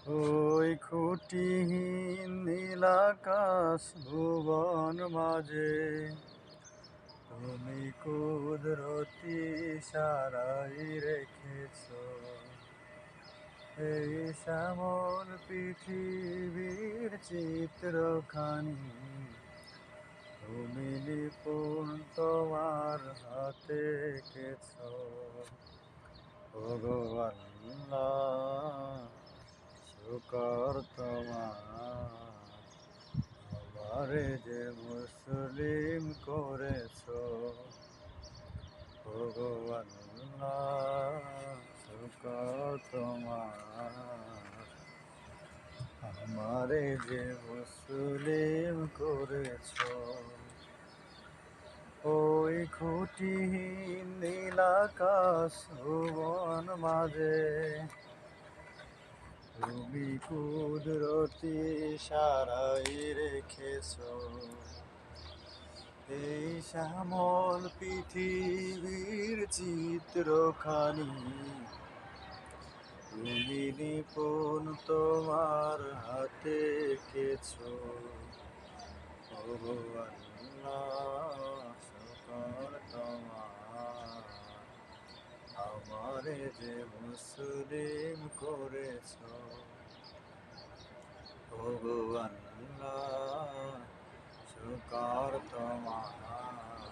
ওই খুঁটিহীন নীল আকাশ ভুবন মাঝে তুমি কুদরতি সারাই রেখেছ। এই শ্যামল পৃথিবীর চিত্রখানি তুমি নিপুণ তোমার হাতে এঁকেছ। ওগো আল্লাহ, শুকর তোমার, আমারে যে মুসলিম করেছ। ওগো আল্লাহ, শুকর তোমার, আমারে যে মুসলিম করেছ। ওই খুঁটিহীন নীল আকাশ ভুবন মাঝে তুমি কুদরতি সারাই রেখেছ। এই শ্যামল পৃথিবীর চিত্রখানি তুমি নিপুণ তোমার হাতে এঁকেছ। ওগো আল্লাহ, শুকর তোমার, আমারে যে মুসলিম করেছ। ওগো আল্লাহ, শুকর তোমার,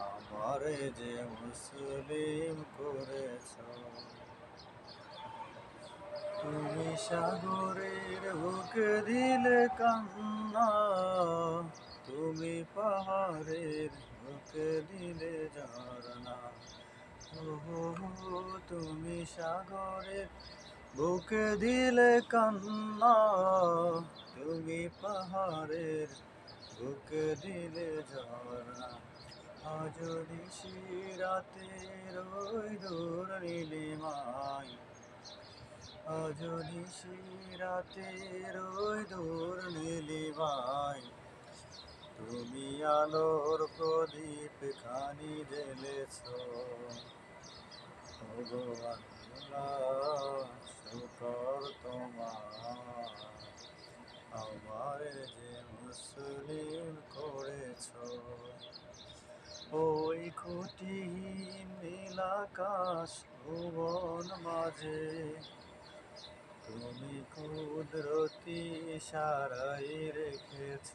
আমারে যে মুসলিম করেছ। তুমি সাগরের বুকে দিলে কান্না, তুমি পাহাড়ের বুকে দিলে ঝরনা। ওহো, তুমি সাগরের বুকে দিলে কান্না, তুমি পাহাড়ের বুকে দিলে ঝরনা। আজ নিশিরাতের ওই দূর নীলিমায়, আজ নিশিরাতের ওই দূর নীলিমায় তুমি আলোর প্রদীপ খানি জ্বেলেছ। ওগো আল্লাহ, শুকর তোমার, আমারে যে মুসলিম করেছ। ওই খুঁটিহীন নীল আকাশ ভুবন মাঝে তুমি কুদরতি সারাই রেখেছ।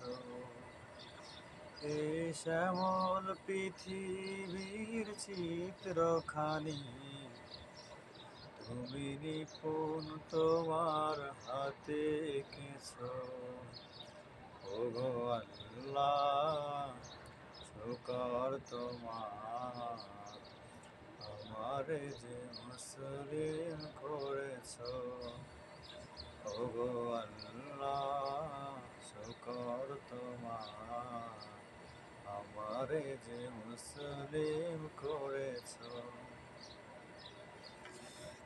এই শ্যামল পৃথিবীর চিত্রখানি তুমি নিপুণ তোমার হাতে এঁকেছ। ওগো আল্লাহ, শুকর তোমার, আমারে যে মুসলিম করেছ। ওগো আল্লাহ, শুকর তোমার, আমারে যে মুসলিম করেছ।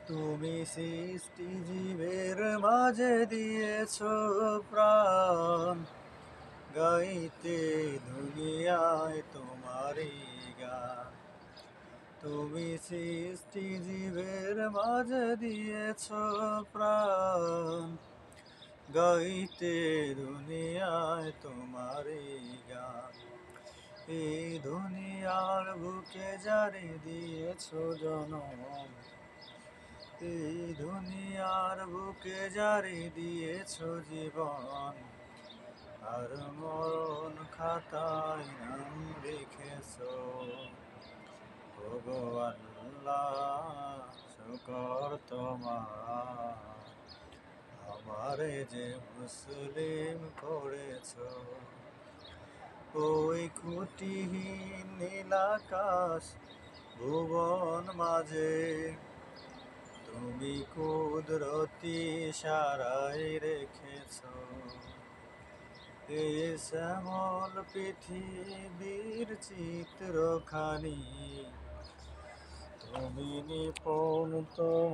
তুমি সৃষ্টি জীবের মাঝে দিয়েছ প্রাণ, গাইতে দুনিয়ায় তোমারই গান। তুমি সৃষ্টি জীবের মাঝে দিয়েছ প্রাণ, গাইতে দুনিয়ায় তোমারই গান। এই দুনিয়ার বুকে যারে দিয়েছ জনম, এই দুনিয়ার বুকে যারে দিয়েছ জীবন, আর মরণ খাতায় নাম লিখেছ। ওগো আল্লাহ, শুকর তোমার, আমারে যে মুসলিম করেছ। ওই খুঁটিহীন নীল আকাশ ভুবন মাঝে তুমি কুদরতি সারাই রেখেছ। এ শ্যামল পৃথিবীর চিত্রখানি তুমি নিপুণ তোমার